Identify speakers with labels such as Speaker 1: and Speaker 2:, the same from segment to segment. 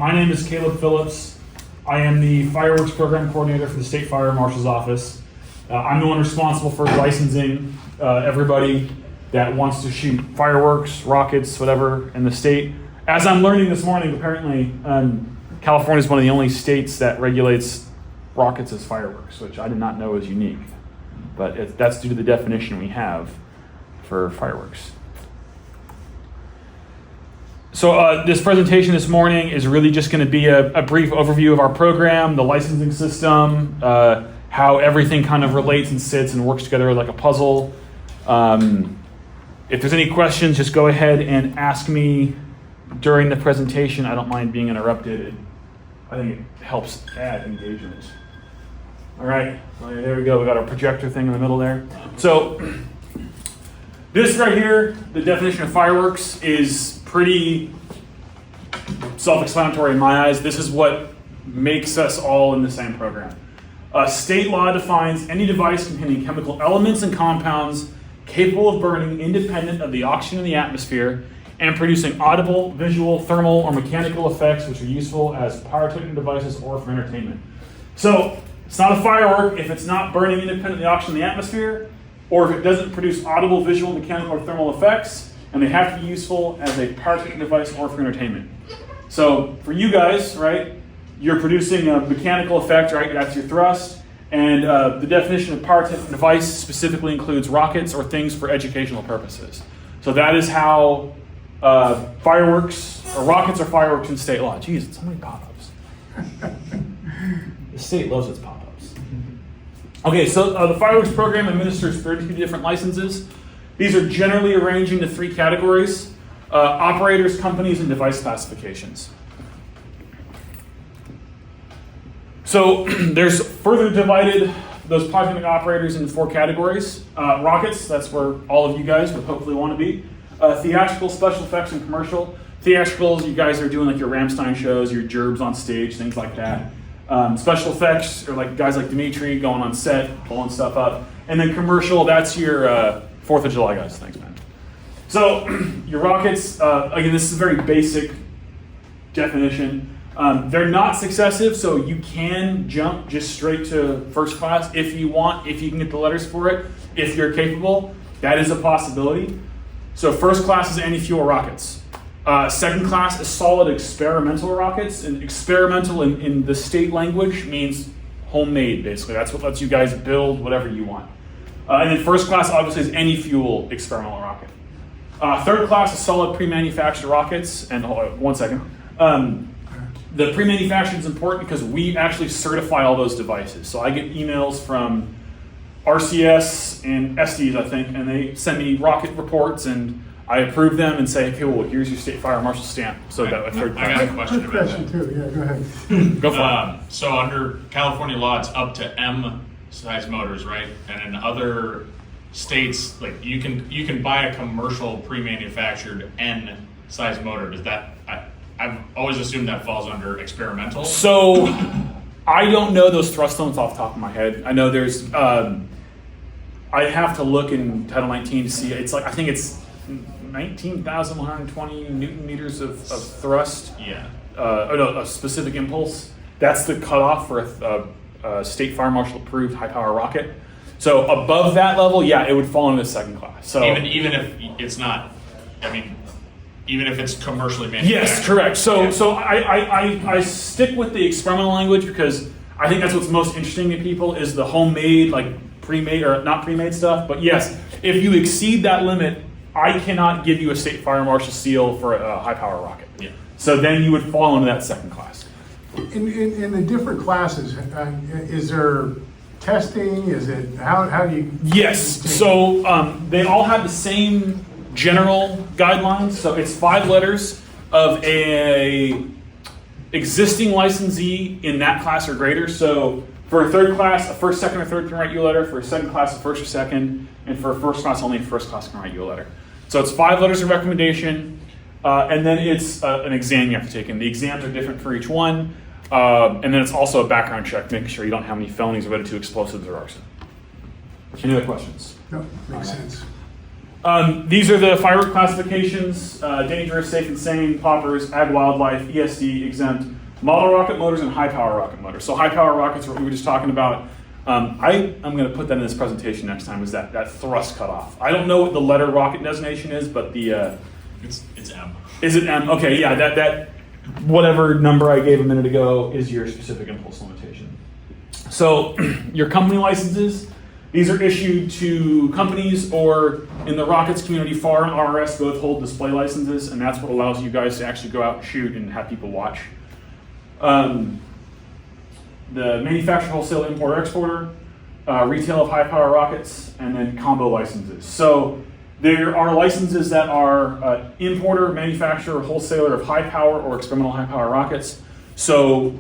Speaker 1: My name is Caleb Phillips. I am the fireworks program coordinator for the State Fire Marshal's Office. I'm the one responsible for licensing everybody that wants to shoot fireworks, rockets, whatever in the state. As I'm learning this morning, apparently California is one of the only states that regulates rockets as fireworks, which I did not know is unique. But that's due to the definition we have for fireworks. So this presentation this morning is really just going to be a brief overview of our program, the licensing system, how everything kind of relates and sits and works together like a puzzle. If there's any questions, just go ahead and ask me during the presentation. I don't mind being interrupted. I think it helps add engagement. All right, well, there we go. We got our projector thing in the middle there. So this right here, the definition of fireworks, is pretty self-explanatory in my eyes. This is what makes us all in the same program. State law defines any device containing chemical elements and compounds capable of burning independent of the oxygen in the atmosphere and producing audible, visual, thermal, or mechanical effects which are useful as pyrotechnic devices or for entertainment. So it's not a firework if it's not burning independent of the oxygen in the atmosphere, or if it doesn't produce audible, visual, mechanical, or thermal effects, and they have to be useful as a pyrotechnic device or for entertainment. So for you guys, right, you're producing a mechanical effect, right? That's your thrust. And the definition of pyrotechnic device specifically includes rockets or things for educational purposes. So that is how fireworks, or rockets are fireworks in state law. Jeez, so many pop-ups. The state loves its pop-ups. Okay, so the fireworks program administers 32 different licenses. These are generally arranged into three categories: operators, companies, and device classifications. So there's further divided those pyrotechnic operators into four categories. Rockets, that's where all of you guys would hopefully want to be. Theatrical, special effects, and commercial. Theatricals, you guys are doing like your Rammstein shows, your gerbs on stage, things like that. Special effects are like guys like Dimitri going on set, pulling stuff up. And then commercial, that's your 4th of July guys. Thanks, man. So your rockets, again, this is a very basic definition. They're not successive, so you can jump just straight to first class if you want, if you can get the letters for it, if you're capable. That is a possibility. So first class is anti-fuel rockets. Second class is solid experimental rockets. And experimental in the state language means homemade, basically. That's what lets you guys build whatever you want. And then first class obviously is any fuel experimental rocket. Third class is solid pre-manufactured rockets. And hold on one second. The pre-manufactured is important because we actually certify all those devices. So I get emails from RCS and SDs, I think, and they send me rocket reports, and I approve them and say, okay, well, here's your State Fire Marshal stamp. So that a third class.
Speaker 2: I got a question about that.
Speaker 3: Too. Yeah, go ahead.
Speaker 1: Go for it.
Speaker 2: So under California law, it's up to M size motors, right? And in other states, like you can buy a commercial pre-manufactured N size motor. Does that? I've always assumed that falls under experimental.
Speaker 1: So I don't know those thrust limits off the top of my head. I know there's. I have to look in Title 19 to see. It's like I think it's 19,120 Newton meters of thrust.
Speaker 2: Yeah.
Speaker 1: A specific impulse. That's the cutoff for a State Fire Marshal approved high power rocket. So above that level, yeah, it would fall into the second class. So
Speaker 2: even if it's not, I mean, even if it's commercially manufactured.
Speaker 1: Yes, correct. So I stick with the experimental language because I think that's what's most interesting to people is the homemade, like pre-made or not pre-made stuff. But yes, if you exceed that limit, I cannot give you a State Fire Marshal seal for a high power rocket.
Speaker 2: Yeah.
Speaker 1: So then you would fall into that second class.
Speaker 3: In the different classes, is there testing? Is it how do you?
Speaker 1: Yes. So they all have the same general guidelines. So it's 5 letters of a existing licensee in that class or greater. So for a third class, a first, second, or third can write you a letter. For a second class, a first or second. And for a first class, only a first class can write you a letter. So it's 5 letters of recommendation. And then it's an exam you have to take. And the exams are different for each one. And then it's also a background check, making sure you don't have any felonies related to explosives or arson. Any other questions?
Speaker 3: No, makes sense.
Speaker 1: These are the firework classifications: dangerous, safe and sane, poppers, ag wildlife, ESD, exempt, model rocket motors, and high power rocket motors. So high power rockets, what we were just talking about. I'm going to put that in this presentation next time, is that thrust cutoff. I don't know what the letter rocket designation is, but the...
Speaker 2: It's M.
Speaker 1: Is it M? Okay, yeah, that whatever number I gave a minute ago is your specific impulse limitation. So your company licenses, these are issued to companies, or in the rockets community, FAR and RRS both hold display licenses, and that's what allows you guys to actually go out and shoot and have people watch. The manufacturer, wholesale, importer, exporter, retail of high power rockets, and then combo licenses. So there are licenses that are importer, manufacturer, wholesaler of high power or experimental high power rockets. So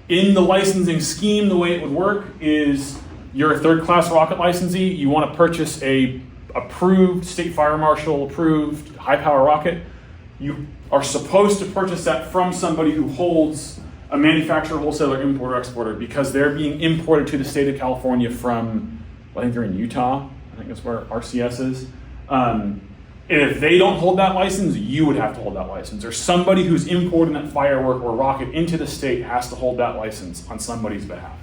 Speaker 1: in the licensing scheme, the way it would work is you're a third class rocket licensee, you want to purchase a approved, state fire marshal approved high power rocket. You are supposed to purchase that from somebody who holds a manufacturer, wholesaler, importer, exporter, because they're being imported to the state of California from, I think they're in Utah, I think that's where RCS is. If they don't hold that license, you would have to hold that license. Or somebody who's importing that firework or rocket into the state has to hold that license on somebody's behalf.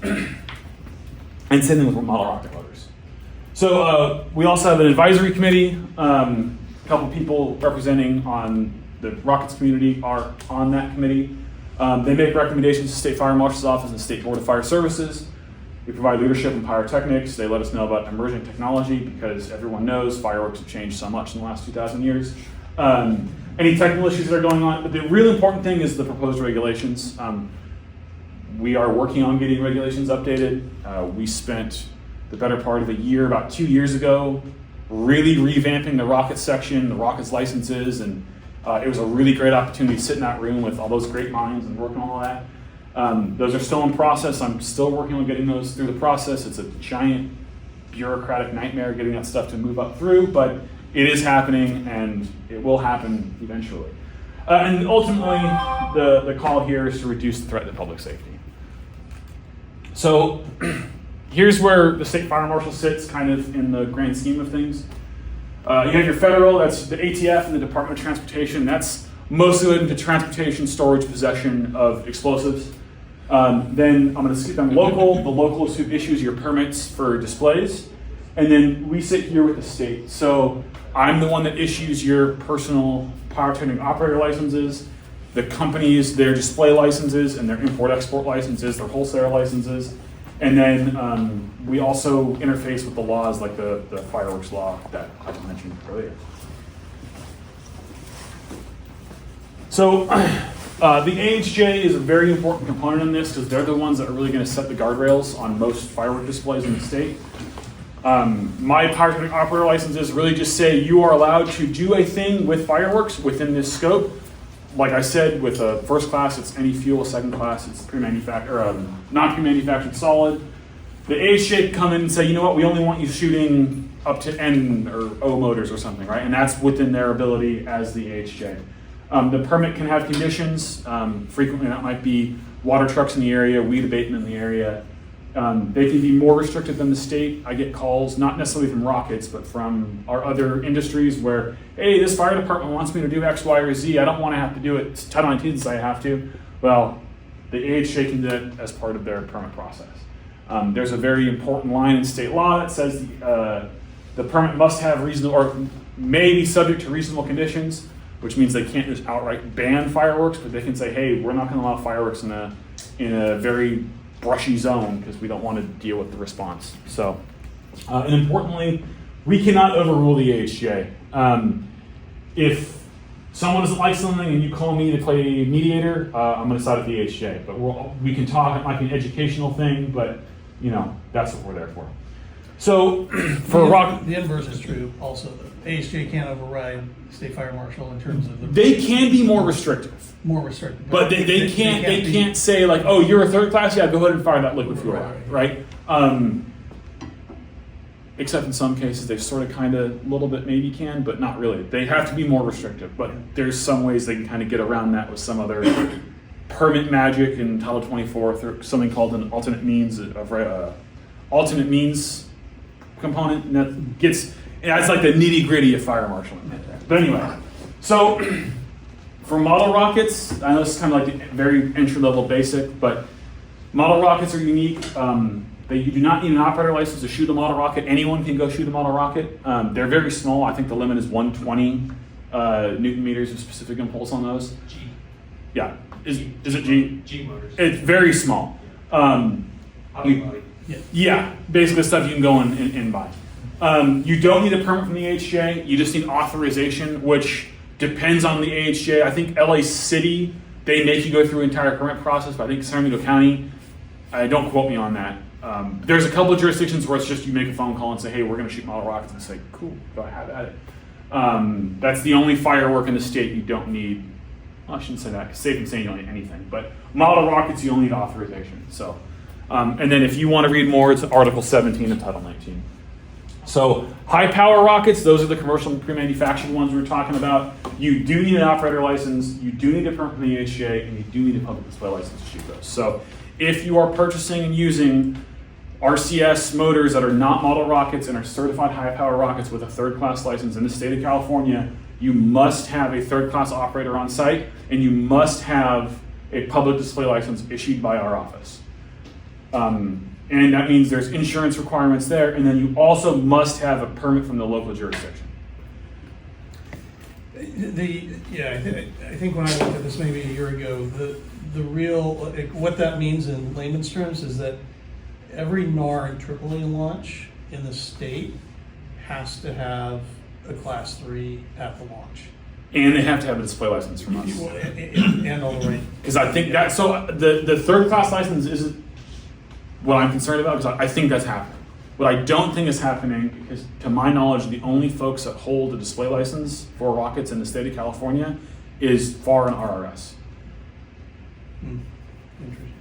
Speaker 1: And same thing with model rocket motors. So we also have an advisory committee. A couple people representing on the rockets community are on that committee. They make recommendations to State Fire Marshal's Office and State Board of Fire Services. We provide leadership in pyrotechnics. They let us know about emerging technology, because everyone knows fireworks have changed so much in the last 2,000 years. Any technical issues that are going on, but the really important thing is the proposed regulations. We are working on getting regulations updated. We spent the better part of a year, about 2 years ago, really revamping the rockets section, the rockets licenses, and it was a really great opportunity to sit in that room with all those great minds and work on all that. Those are still in process. I'm still working on getting those through the process. It's a giant bureaucratic nightmare getting that stuff to move up through, but it is happening, and it will happen eventually. And ultimately, the call here is to reduce the threat to public safety. So here's where the State Fire Marshal sits kind of in the grand scheme of things. You have your federal, that's the ATF and the Department of Transportation. That's mostly related to transportation, storage, possession of explosives. Then I'm going to skip on local. The local is who issues your permits for displays. And then we sit here with the state. So I'm the one that issues your personal pyrotechnic operator licenses, the companies, their display licenses, and their import-export licenses, their wholesaler licenses. And then we also interface with the laws like the fireworks law that I mentioned earlier. So the AHJ is a very important component in this, because they're the ones that are really going to set the guardrails on most firework displays in the state. My pyrotechnic operator licenses really just say you are allowed to do a thing with fireworks within this scope. Like I said, with a first class, it's any fuel. Second class, it's pre-manufactured or not pre-manufactured solid. The AHJ can come in and say, you know what, we only want you shooting up to N or O motors or something, right? And that's within their ability as the AHJ. The permit can have conditions. Frequently, that might be water trucks in the area, weed abatement in the area. They can be more restricted than the state. I get calls, not necessarily from rockets, but from our other industries where, hey, this fire department wants me to do X, Y, or Z. I don't want to have to do it. Title 19 says I have to. Well, the AHJ can do it as part of their permit process. There's a very important line in state law that says the permit must have reasonable, or may be subject to reasonable conditions, which means they can't just outright ban fireworks, but they can say, hey, we're not going to allow fireworks in a very brushy zone because we don't want to deal with the response. So, and importantly, we cannot overrule the AHJ. If someone doesn't like something and you call me to play mediator, I'm going to side with the AHJ. But we can talk. It might be an educational thing, but that's what we're there for. So, for
Speaker 4: the inverse is true. Also, the AHJ can't override State Fire Marshal in terms of the.
Speaker 1: They can be more restrictive.
Speaker 4: More restrictive,
Speaker 1: but they can't say like, oh, you're a third class, yeah, go ahead and fire that liquid fuel, right? Except in some cases, they sort of kind of a little bit maybe can, but not really. They have to be more restrictive, but there's some ways they can kind of get around that with some other permit magic in Title 24, or something called an alternate means component, and that that's like the nitty gritty of fire marshaling. But anyway, so for model rockets, I know this is kind of like the very entry level basic, but model rockets are unique. You do not need an operator license to shoot a model rocket. Anyone can go shoot a model rocket. They're very small. I think the limit is 120 Newton meters of specific impulse on those.
Speaker 5: G.
Speaker 1: Yeah. Is it G?
Speaker 5: G motors.
Speaker 1: It's very small.
Speaker 5: Autobody.
Speaker 1: Yeah, basically stuff you can go and buy. You don't need a permit from the AHJ. You just need authorization, which depends on the AHJ. I think LA City, they make you go through an entire permit process, but I think San Diego County, don't quote me on that. There's a couple of jurisdictions where it's just you make a phone call and say, hey, we're going to shoot model rockets, and say, cool, go ahead at it. That's the only firework in the state you don't need. Well, I shouldn't say that. It's safe in saying you don't need anything, but model rockets, you only need authorization. So, and then if you want to read more, it's Article 17 of Title 19. So high power rockets, those are the commercial and pre-manufactured ones we're talking about. You do need an operator license, you do need a permit from the AHJ, and you do need a public display license to shoot those. So if you are purchasing and using RCS motors that are not model rockets and are certified high power rockets with a third class license in the state of California, you must have a third class operator on site, and you must have a public display license issued by our office. And that means there's insurance requirements there, and then you also must have a permit from the local jurisdiction.
Speaker 4: I think when I looked at this maybe a year ago, the real, what that means in layman's terms is that every NAR and AAA launch in the state has to have a Class 3 at the launch.
Speaker 1: And they have to have a display license from us.
Speaker 4: And all the right.
Speaker 1: Because I think that, so the third class license isn't what I'm concerned about, because I think that's happening. What I don't think is happening, because to my knowledge, the only folks that hold a display license for rockets in the state of California is FAR and RRS.
Speaker 4: Interesting.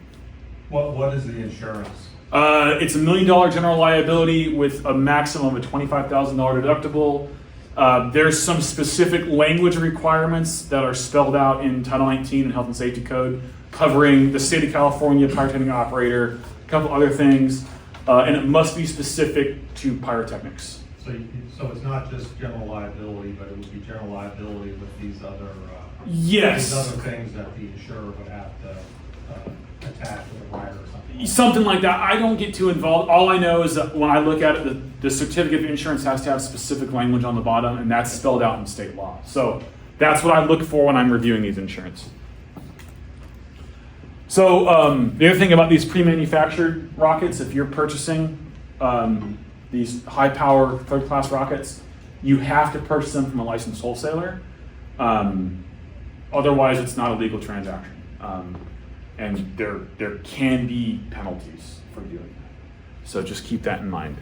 Speaker 6: What is the insurance?
Speaker 1: It's $1 million general liability with a maximum of a $25,000 deductible. There's some specific language requirements that are spelled out in Title 19 and Health and Safety Code covering the state of California pyrotechnic operator, a couple other things, and it must be specific to pyrotechnics.
Speaker 6: So it's not just general liability, but it would be general liability with these other
Speaker 1: Yes.
Speaker 6: these other things that the insurer would have to attach with a rider or something.
Speaker 1: Something like that. I don't get too involved. All I know is that when I look at it, the certificate of insurance has to have specific language on the bottom, and that's spelled out in state law. So that's what I look for when I'm reviewing these insurance. So the other thing about these pre-manufactured rockets, if you're purchasing these high-power third-class rockets, you have to purchase them from a licensed wholesaler. Otherwise, it's not a legal transaction. And there can be penalties for doing that. So just keep that in mind.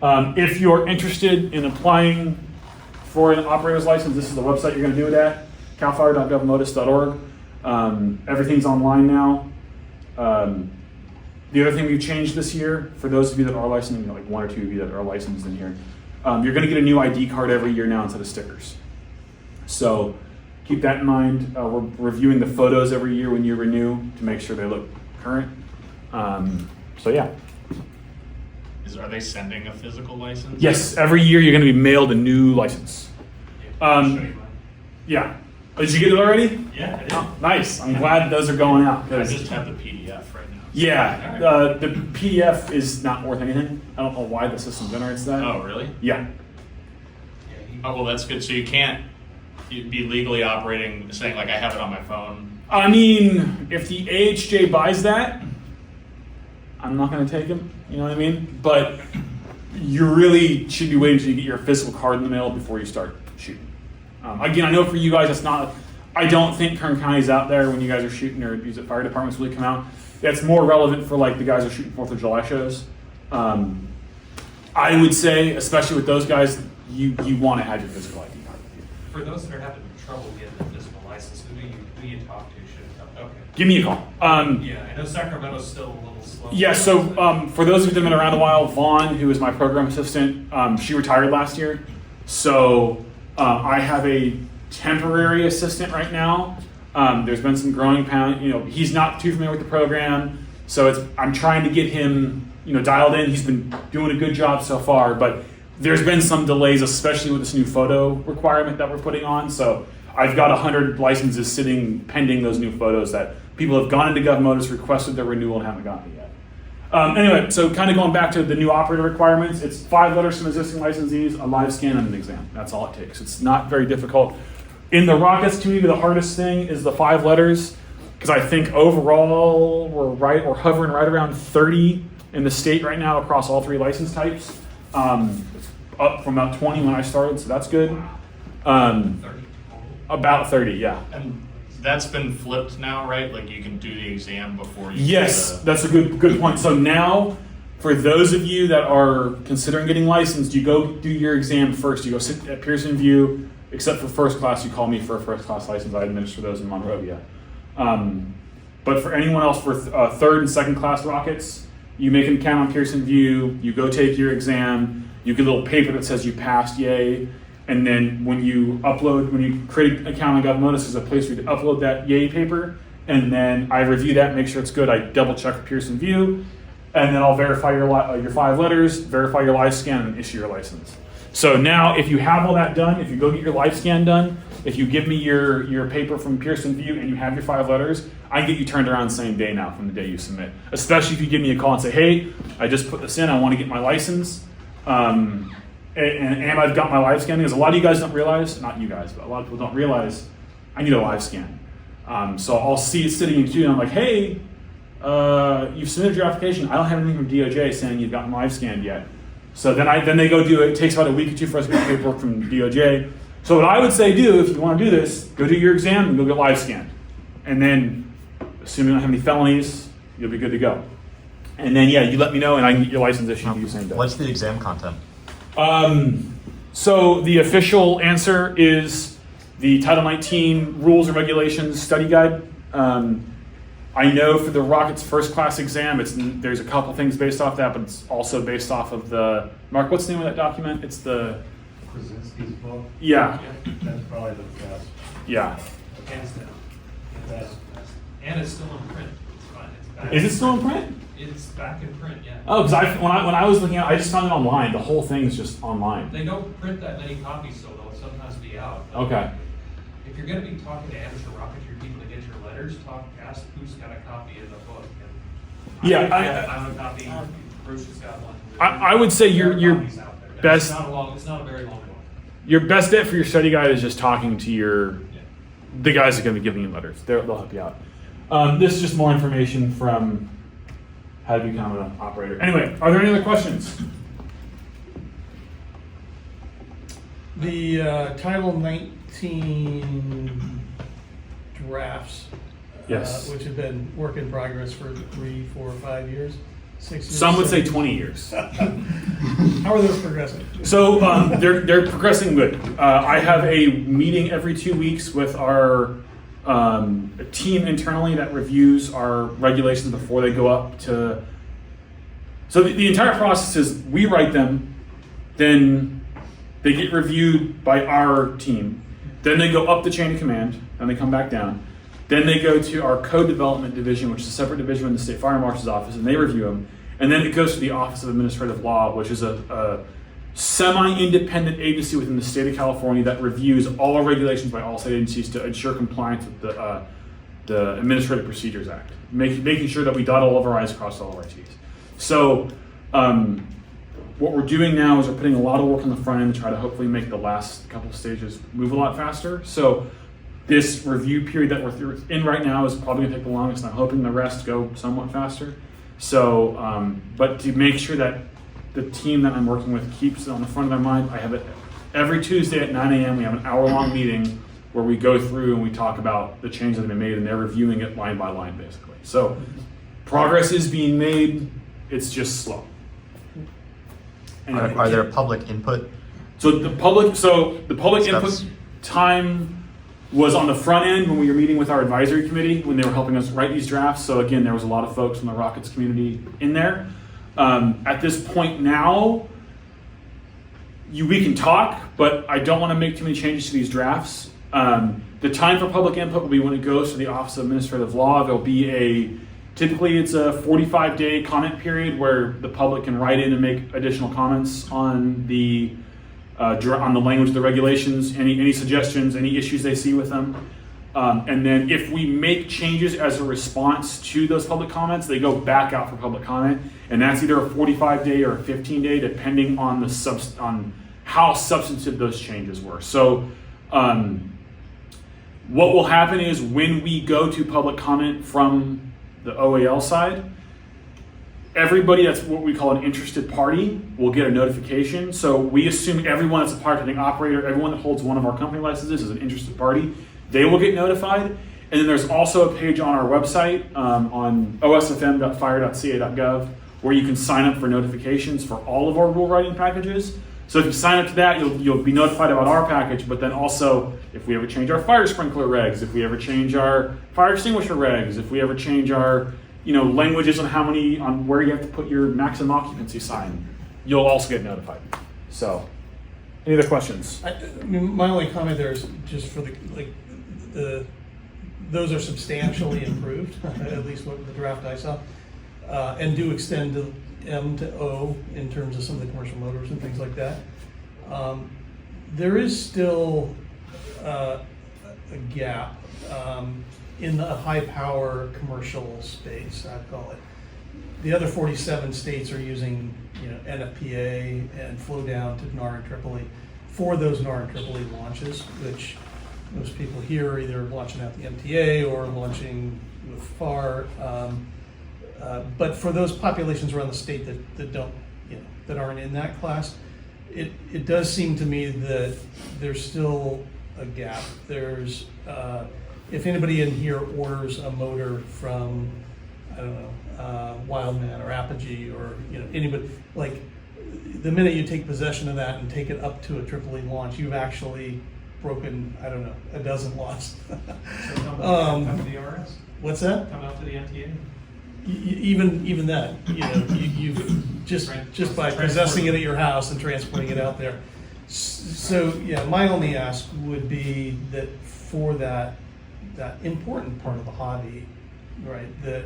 Speaker 1: If you're interested in applying for an operator's license, this is the website you're going to do it at, calfire.govmodus.org. Everything's online now. The other thing we've changed this year, for those of you that are licensed, like one or two of you that are licensed in here, you're going to get a new ID card every year now instead of stickers. So keep that in mind. We're reviewing the photos every year when you renew to make sure they look current. So yeah.
Speaker 2: Are they sending a physical license?
Speaker 1: Yes, every year you're going to be mailed a new license.
Speaker 5: I'll show you mine.
Speaker 1: Yeah. Oh, did you get it already?
Speaker 5: Yeah, I did.
Speaker 1: Oh, nice. I'm glad those are going out.
Speaker 2: I just have the PDF right now.
Speaker 1: Yeah, the PDF is not worth anything. I don't know why the system generates that.
Speaker 2: Oh, really?
Speaker 1: Yeah.
Speaker 2: Oh, well, that's good. So you can't be legally operating, saying like I have it on my phone.
Speaker 1: I mean, if the AHJ buys that, I'm not going to take him. You know what I mean? But you really should be waiting until you get your physical card in the mail before you start shooting. Again, I know for you guys, it's not. I don't think Kern County's out there when you guys are shooting, or use it fire departments really come out. That's more relevant for like the guys who are shooting 4th of July shows. I would say, especially with those guys, you want to have your physical ID card with you.
Speaker 5: For those that are having trouble getting a physical license, who do you talk to? Okay.
Speaker 1: Give me a call.
Speaker 5: Yeah, I know Sacramento's still a little slow.
Speaker 1: Yeah, so for those of you that have been around a while, Vaughn, who is my program assistant, she retired last year. So I have a temporary assistant right now. There's been some growing pound. You know, he's not too familiar with the program, so I'm trying to get him, dialed in. He's been doing a good job so far, but there's been some delays, especially with this new photo requirement that we're putting on. So I've got 100 licenses sitting pending those new photos that people have gone into GovMotus, requested their renewal, and haven't gotten it yet. Anyway, so kind of going back to the new operator requirements, it's 5 letters from existing licensees, a live scan, and an exam. That's all it takes. It's not very difficult. In the Rockets community, the hardest thing is the 5 letters, because I think overall we're hovering right around 30 in the state right now across all 3 license types, up from about 20 when I started, so that's good.
Speaker 5: 30 total.
Speaker 1: About 30, yeah.
Speaker 2: And that's been flipped now, right? Like you can do the exam before you do
Speaker 1: Yes,
Speaker 2: the-
Speaker 1: that's a good point. So now, for those of you that are considering getting licensed, you go do your exam first. You go sit at Pearson View, except for first class, you call me for a first class license. I administer those in Monrovia. But for anyone else for third and second class rockets, you make an account on Pearson View, you go take your exam, you get a little paper that says you passed, yay. And then when you create an account on GovMotus, there's a place for you to upload that yay paper. And then I review that, make sure it's good. I double check with Pearson View. And then I'll verify your 5 letters, verify your live scan, and issue your license. So now if you have all that done, if you go get your live scan done, if you give me your paper from Pearson View and you have your 5 letters, I can get you turned around the same day now from the day you submit. Especially if you give me a call and say, hey, I just put this in, I want to get my license. And I've got my live scan, because a lot of you guys don't realize, not you guys, but a lot of people don't realize I need a live scan. So I'll see it sitting in queue and I'm like, hey, you've submitted your application. I don't have anything from DOJ saying you've gotten live scanned yet. So then they go do it. It takes about a week or 2 for us to get paperwork from DOJ. So what I would say do, if you want to do this, go do your exam and go get live scanned. And then, assuming you don't have any felonies, you'll be good to go. And then, yeah, you let me know and I can get your license issued to you the same day.
Speaker 7: What's the exam content?
Speaker 1: So the official answer is the Title 19 Rules and Regulations Study Guide. I know for the Rockets first class exam, there's a couple things based off that, but it's also based off of the, Mark, what's the name of that document? It's the,
Speaker 6: Krasinski's book,
Speaker 1: yeah,
Speaker 6: that's probably the best.
Speaker 1: yeah.
Speaker 5: Hands down.
Speaker 6: Best.
Speaker 5: And it's still in print. It's fine. It's back.
Speaker 1: Is it still in print?
Speaker 5: It's back in print, yeah.
Speaker 1: Oh, because when I was looking at it, I just found it online. The whole thing is just online.
Speaker 5: They don't print that many copies, so they'll sometimes be out.
Speaker 1: Okay.
Speaker 5: If you're gonna be talking to amateur rocketry people to get your letters, ask who's got a copy in the book. And
Speaker 1: Yeah,
Speaker 5: I have a copy, Bruce has got one.
Speaker 1: I would say
Speaker 5: There are
Speaker 1: your
Speaker 5: copies out there.
Speaker 1: best-
Speaker 5: It's not a very long book.
Speaker 1: Your best bet for your study guide is just talking to
Speaker 5: Yeah.
Speaker 1: the guys that are going to be giving you letters. They'll help you out. This is just more information from how to become an operator. Anyway, are there any other questions?
Speaker 4: The Title 19 drafts,
Speaker 1: Yes.
Speaker 4: which have been work in progress for 3, 4, 5 years, 6 years.
Speaker 1: Some would say 20 years.
Speaker 4: How are those progressing?
Speaker 1: So they're progressing good. I have a meeting every 2 weeks with our team internally that reviews our regulations before they go up to. So the entire process is we write them, then they get reviewed by our team, then they go up the chain of command, then they come back down, then they go to our code development division, which is a separate division in the state fire marshal's office, and they review them. And then it goes to the Office of Administrative Law, which is a semi-independent agency within the state of California that reviews all our regulations by all state agencies to ensure compliance with the Administrative Procedures Act, making sure that we dot all of our I's, cross all of our T's. So what we're doing now is we're putting a lot of work on the front end to try to hopefully make the last couple of stages move a lot faster. So this review period that we're in right now is probably going to take the longest, and I'm hoping the rest go somewhat faster. So, but to make sure that the team that I'm working with keeps it on the front of their mind, I have it every Tuesday at 9 a.m. We have an hour-long meeting where we go through and we talk about the changes that have been made, and they're reviewing it line by line, basically. So progress is being made, it's just slow. Anyway.
Speaker 7: Are there public input?
Speaker 1: So the public input
Speaker 7: Steps.
Speaker 1: time was on the front end when we were meeting with our advisory committee when they were helping us write these drafts. So again, there was a lot of folks from the Rockets community in there. At this point now, we can talk, but I don't want to make too many changes to these drafts. The time for public input will be when it goes to the Office of Administrative Law. There'll be Typically, it's a 45-day comment period where the public can write in and make additional comments on the language of the regulations, any suggestions, any issues they see with them. And then if we make changes as a response to those public comments, they go back out for public comment, and that's either a 45-day or a 15-day, depending on on how substantive those changes were. So what will happen is when we go to public comment from the OAL side, everybody that's what we call an interested party will get a notification. So we assume everyone that's a pipefittering operator, everyone that holds one of our company licenses is an interested party. They will get notified. And then there's also a page on our website on osfm.fire.ca.gov where you can sign up for notifications for all of our rule writing packages. So if you sign up to that, you'll be notified about our package, but then also if we ever change our fire sprinkler regs, if we ever change our fire extinguisher regs, if we ever change our languages on where you have to put your maximum occupancy sign, you'll also get notified. So, any other questions?
Speaker 4: I mean, my only comment there is just for those are substantially improved, at least what the draft I saw, and do extend to M to O in terms of some of the commercial motors and things like that. There is still a gap in the high power commercial space, I'd call it. The other 47 states are using NFPA and flow down to NAR and Tripoli for those NAR and Tripoli launches, which most people here are either launching out the MTA or launching with FAR. But for those populations around the state that don't, that aren't in that class, it does seem to me that there's still a gap. There's, if anybody in here orders a motor from, I don't know, Wildman or Apogee or anybody, like the minute you take possession of that and take it up to a Tripoli launch, you've actually broken, I don't know, a dozen laws.
Speaker 5: So come to the RRS?
Speaker 4: What's that?
Speaker 5: Come out to the MTA?
Speaker 4: Even that, you've just by possessing it at your house and transporting it out there. So yeah, my only ask would be that for that important part of the hobby, right, that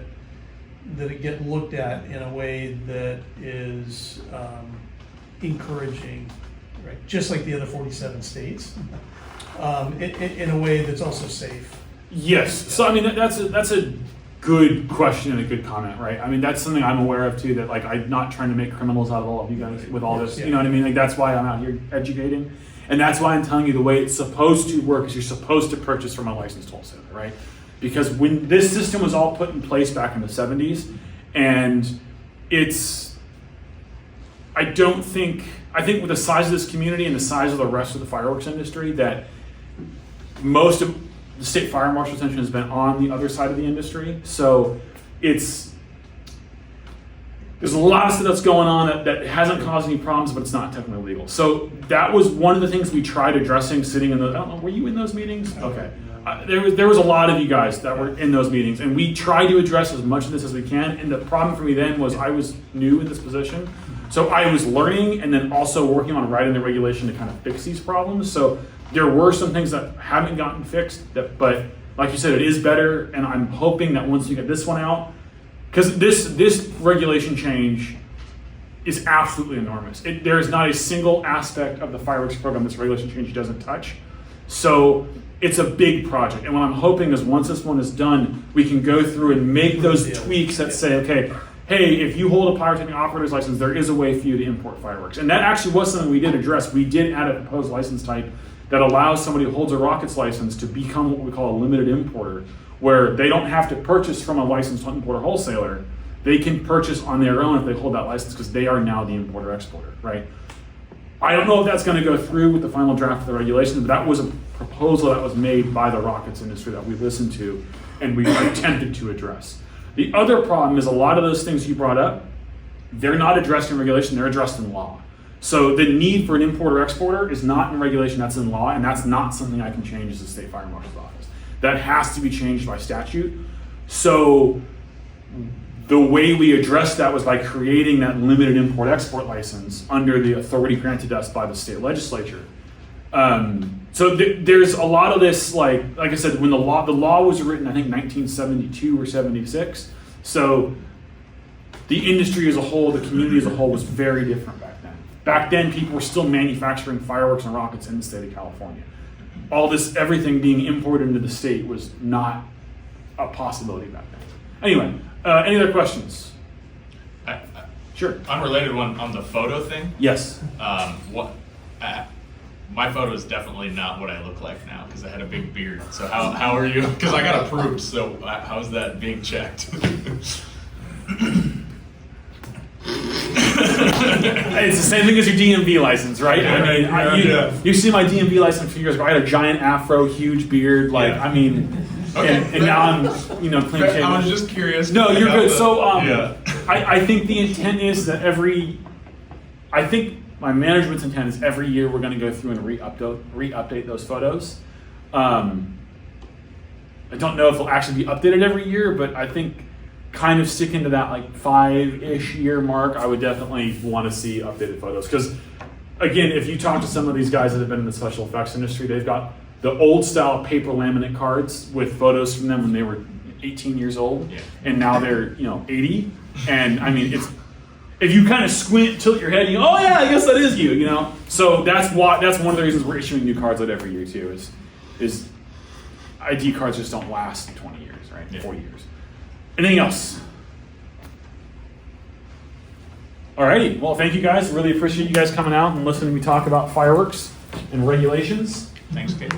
Speaker 4: it get looked at in a way that is encouraging, right, just like the other 47 states, in a way that's also safe.
Speaker 1: Yes. So I mean that's a good question and a good comment, right? I mean that's something I'm aware of too. That I'm not trying to make criminals out of all of you guys with all this.
Speaker 4: Yeah.
Speaker 1: You know what I mean? Like that's why I'm out here educating, and that's why I'm telling you the way it's supposed to work is you're supposed to purchase from a licensed wholesaler, right? Because when this system was all put in place back in the 70s, and I think with the size of this community and the size of the rest of the fireworks industry, that most of the state fire marshal's attention has been on the other side of the industry. So there's a lot of stuff that's going on that hasn't caused any problems, but it's not technically legal. So that was one of the things we tried addressing sitting in I don't know, were you in those meetings? Okay. There was a lot of you guys that were in those meetings, and we tried to address as much of this as we can. And the problem for me then was I was new in this position. So I was learning and then also working on writing the regulation to kind of fix these problems. So there were some things that haven't gotten fixed, but like you said, it is better. And I'm hoping that once we get this one out, because this regulation change is absolutely enormous. There is not a single aspect of the fireworks program this regulation change doesn't touch. So it's a big project. And what I'm hoping is once this one is done, we can go through and make those tweaks that say, okay, hey, if you hold a pyrotechnic operator's license, there is a way for you to import fireworks. And that actually was something we did address. We did add a proposed license type that allows somebody who holds a rockets license to become what we call a limited importer, where they don't have to purchase from a licensed importer wholesaler. They can purchase on their own if they hold that license because they are now the importer exporter, right? I don't know if that's going to go through with the final draft of the regulations, but that was a proposal that was made by the rockets industry that we listened to and we attempted to address. The other problem is a lot of those things you brought up, they're not addressed in regulation, they're addressed in law. So the need for an importer-exporter is not in regulation, that's in law, and that's not something I can change as a state fire marshal's office. That has to be changed by statute. So the way we addressed that was by creating that limited import-export license under the authority granted us by the state legislature. So there's a lot of this, like I said, when the law was written, I think 1972 or 76, So the industry as a whole, the community as a whole was very different back then. Back then, people were still manufacturing fireworks and rockets in the state of California. Everything being imported into the state was not a possibility back then. Anyway, any other questions? Sure.
Speaker 2: Unrelated one on the photo thing.
Speaker 1: Yes.
Speaker 2: My photo is definitely not what I look like now because I had a big beard. So how are you? Because I got approved. So how's that being checked?
Speaker 1: It's the same thing as your DMV license, right?
Speaker 2: Yeah,
Speaker 1: I mean, you see my DMV license a few years ago. I had a giant afro, huge beard. Like,
Speaker 2: Yeah.
Speaker 1: I mean,
Speaker 2: Okay.
Speaker 1: and now I'm, clean shaven.
Speaker 2: I was just curious.
Speaker 1: No, you're
Speaker 2: about
Speaker 1: good.
Speaker 2: the-
Speaker 1: So,
Speaker 2: yeah.
Speaker 1: I think the intent is that I think my management's intent is every year we're going to go through and re-update those photos. I don't know if they'll actually be updated every year, but I think kind of sticking to that like 5-ish year mark, I would definitely want to see updated photos. Because again, if you talk to some of these guys that have been in the special effects industry, they've got the old style paper laminate cards with photos from them when they were 18 years old,
Speaker 2: Yeah.
Speaker 1: and now they're 80. And I mean, if you kind of squint, tilt your head, you go, oh yeah, I guess that is you, So that's one of the reasons we're issuing new cards like every year too. Is ID cards just don't last 20 years, right?
Speaker 2: Yeah.
Speaker 1: 40 years. Anything else? Alrighty, well, thank you guys. Really appreciate you guys coming out and listening to me talk about fireworks and regulations.
Speaker 2: Thanks, Kate.